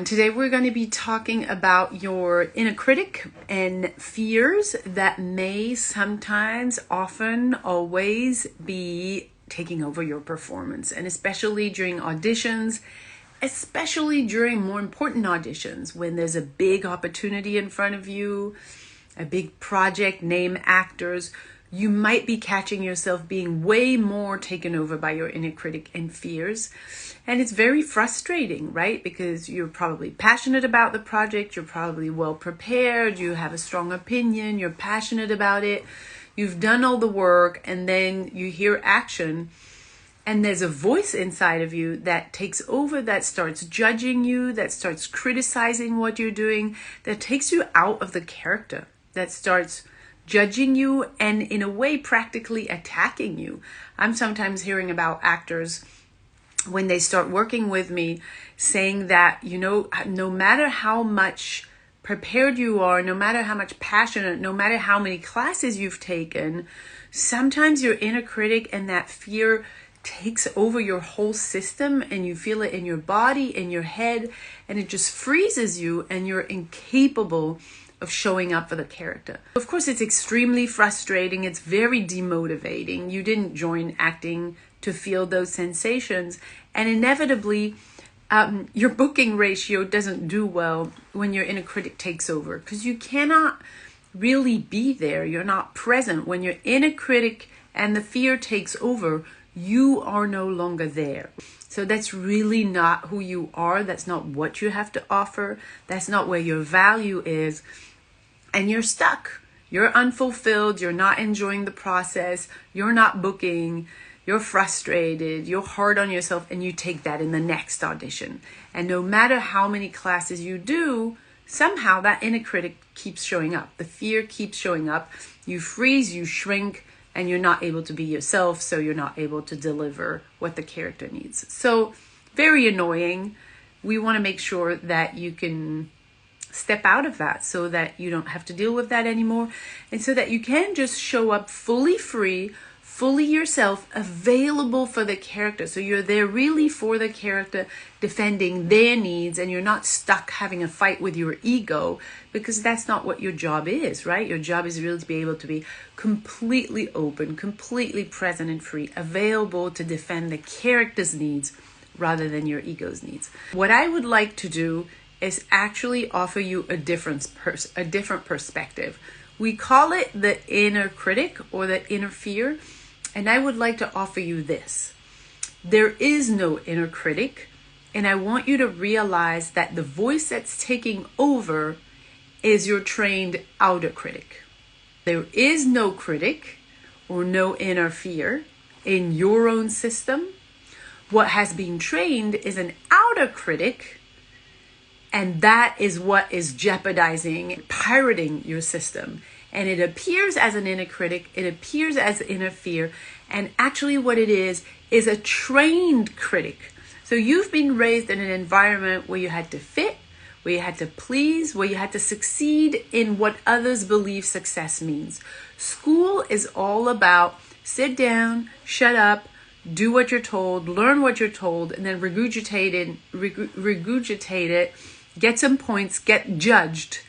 Today we're going to be talking about your inner critic and fears that may sometimes, often, always be taking over your performance, and especially during auditions, especially during more important auditions when there's a big opportunity in front of you, a big project, name actors. You might be catching yourself being way more taken over by your inner critic and fears. And it's very frustrating, right? Because you're probably passionate about the project, you're probably well prepared, you have a strong opinion, you're passionate about it, you've done all the work, and then you hear action, and there's a voice inside of you that takes over, that starts judging you, that starts criticizing what you're doing, that takes you out of the character, that starts judging you and in a way practically attacking you. I'm sometimes hearing about actors when they start working with me saying that, no matter how much prepared you are, no matter how much passionate, no matter how many classes you've taken, sometimes your inner critic and that fear takes over your whole system, and you feel it in your body, in your head, and it just freezes you, and you're incapable of showing up for the character. Of course, it's extremely frustrating. It's very demotivating. You didn't join acting to feel those sensations, and inevitably your booking ratio doesn't do well when your inner critic takes over, because you cannot really be there. You're not present. When your inner critic and the fear takes over, you are no longer there. So that's really not who you are. That's not what you have to offer. That's not where your value is. And you're stuck. You're unfulfilled. You're not enjoying the process. You're not booking. You're frustrated. You're hard on yourself, and you take that in the next audition. And no matter how many classes you do, somehow that inner critic keeps showing up. The fear keeps showing up. You freeze, you shrink, and you're not able to be yourself, so you're not able to deliver what the character needs. So very annoying. We want to make sure that you can step out of that so that you don't have to deal with that anymore, and so that you can just show up fully free, fully yourself, available for the character. So you're there really for the character, defending their needs, and you're not stuck having a fight with your ego, because that's not what your job is, right? Your job is really to be able to be completely open, completely present and free, available to defend the character's needs rather than your ego's needs. What I would like to do is actually offer you a different perspective. We call it the inner critic or the inner fear. And I would like to offer you this. There is no inner critic, and I want you to realize that the voice that's taking over is your trained outer critic. There is no critic or no inner fear in your own system. What has been trained is an outer critic, and that is what is jeopardizing, pirating your system. And it appears as an inner critic, it appears as inner fear, and actually what it is a trained critic. So you've been raised in an environment where you had to fit, where you had to please, where you had to succeed in what others believe success means. School is all about sit down, shut up, do what you're told, learn what you're told, and then regurgitate it, get some points, get judged.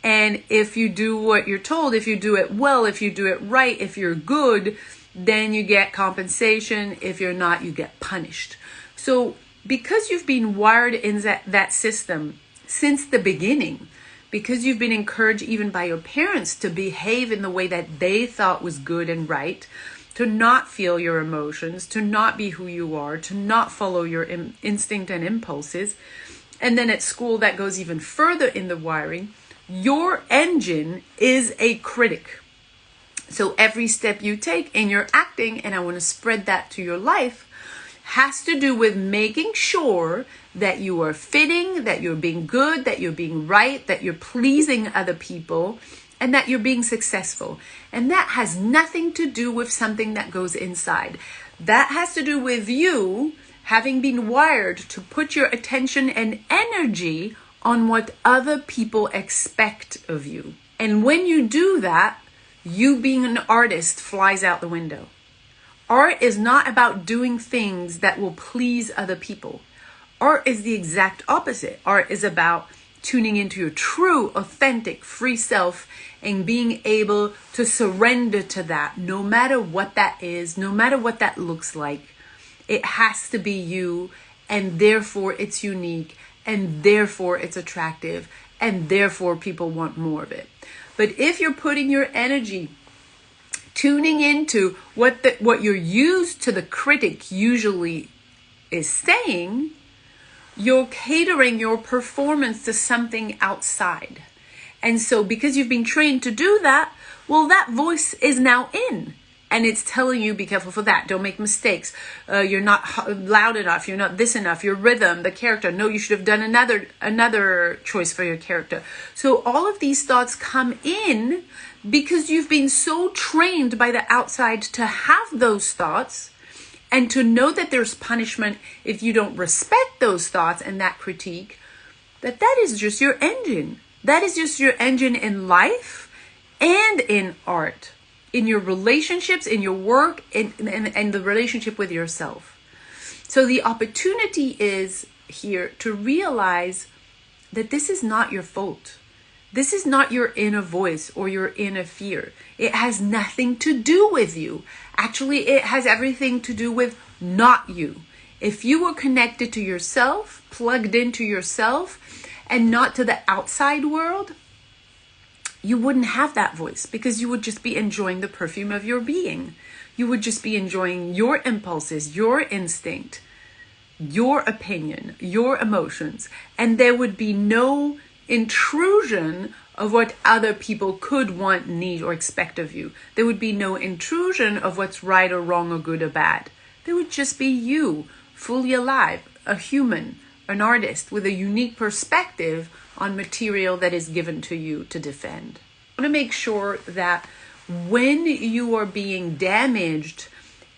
And if you do what you're told, if you do it well, if you do it right, if you're good, then you get compensation. If you're not, you get punished. So because you've been wired in that system since the beginning, because you've been encouraged even by your parents to behave in the way that they thought was good and right, to not feel your emotions, to not be who you are, to not follow your instinct and impulses. And then at school, that goes even further in the wiring. Your engine is a critic. So every step you take in your acting, and I want to spread that to your life, has to do with making sure that you are fitting, that you're being good, that you're being right, that you're pleasing other people, and that you're being successful. And that has nothing to do with something that goes inside. That has to do with you having been wired to put your attention and energy on what other people expect of you. And when you do that, you being an artist flies out the window. Art is not about doing things that will please other people. Art is the exact opposite. Art is about tuning into your true, authentic, free self and being able to surrender to that, no matter what that is, no matter what that looks like. It has to be you, and therefore it's unique, and therefore it's attractive, and therefore people want more of it. But if you're putting your energy tuning into what you're used to the critic usually is saying, you're catering your performance to something outside. And so because you've been trained to do that, well, that voice is now in. And it's telling you, be careful for that. Don't make mistakes. You're not loud enough. You're not this enough. Your rhythm, the character. No, you should have done another choice for your character. So all of these thoughts come in because you've been so trained by the outside to have those thoughts and to know that there's punishment if you don't respect those thoughts and that critique, that is just your engine. That is just your engine in life and in art, in your relationships, in your work, and the relationship with yourself. So the opportunity is here to realize that this is not your fault. This is not your inner voice or your inner fear. It has nothing to do with you. Actually, it has everything to do with not you. If you were connected to yourself, plugged into yourself, and not to the outside world, you wouldn't have that voice because you would just be enjoying the perfume of your being. You would just be enjoying your impulses, your instinct, your opinion, your emotions, and there would be no intrusion of what other people could want, need, or expect of you. There would be no intrusion of what's right or wrong or good or bad. There would just be you, fully alive, a human, an artist with a unique perspective on material that is given to you to defend. I want to make sure that when you are being damaged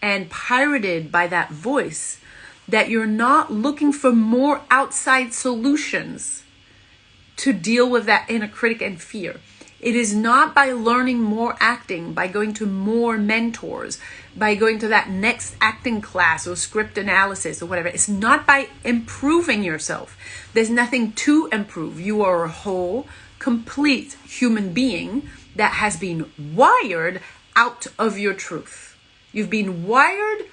and pirated by that voice, that you're not looking for more outside solutions to deal with that inner critic and fear. It is not by learning more acting, by going to more mentors, by going to that next acting class or script analysis or whatever. It's not by improving yourself. There's nothing to improve. You are a whole, complete human being that has been wired out of your truth. You've been wired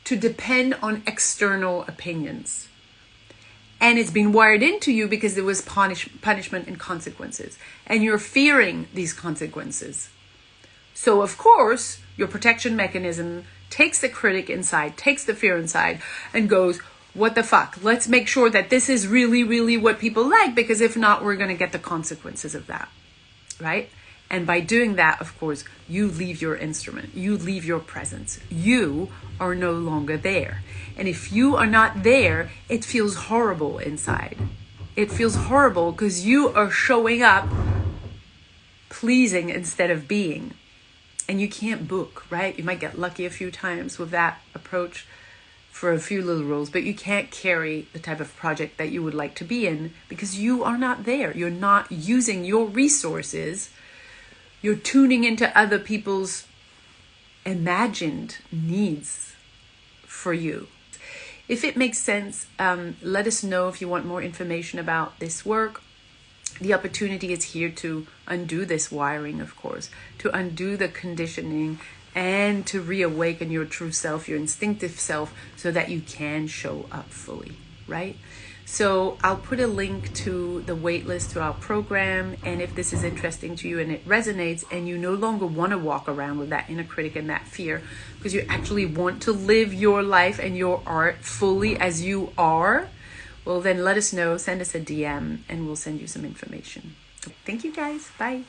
to depend on external opinions. And it's been wired into you because there was punishment and consequences. And you're fearing these consequences. So, of course, your protection mechanism takes the critic inside, takes the fear inside, and goes, what the fuck? Let's make sure that this is really, really what people like, because if not, we're going to get the consequences of that, right? And by doing that, of course, you leave your instrument, you leave your presence. You are no longer there. And if you are not there, it feels horrible inside. It feels horrible because you are showing up pleasing instead of being. And you can't book, right? You might get lucky a few times with that approach for a few little roles, but you can't carry the type of project that you would like to be in because you are not there. You're not using your resources. You're tuning into other people's imagined needs for you. If it makes sense, let us know if you want more information about this work. The opportunity is here to undo this wiring, of course, to undo the conditioning and to reawaken your true self, your instinctive self, so that you can show up fully, right? So I'll put a link to the waitlist to our program. And if this is interesting to you and it resonates and you no longer want to walk around with that inner critic and that fear, because you actually want to live your life and your art fully as you are, well, then let us know, send us a DM, and we'll send you some information. Thank you guys. Bye.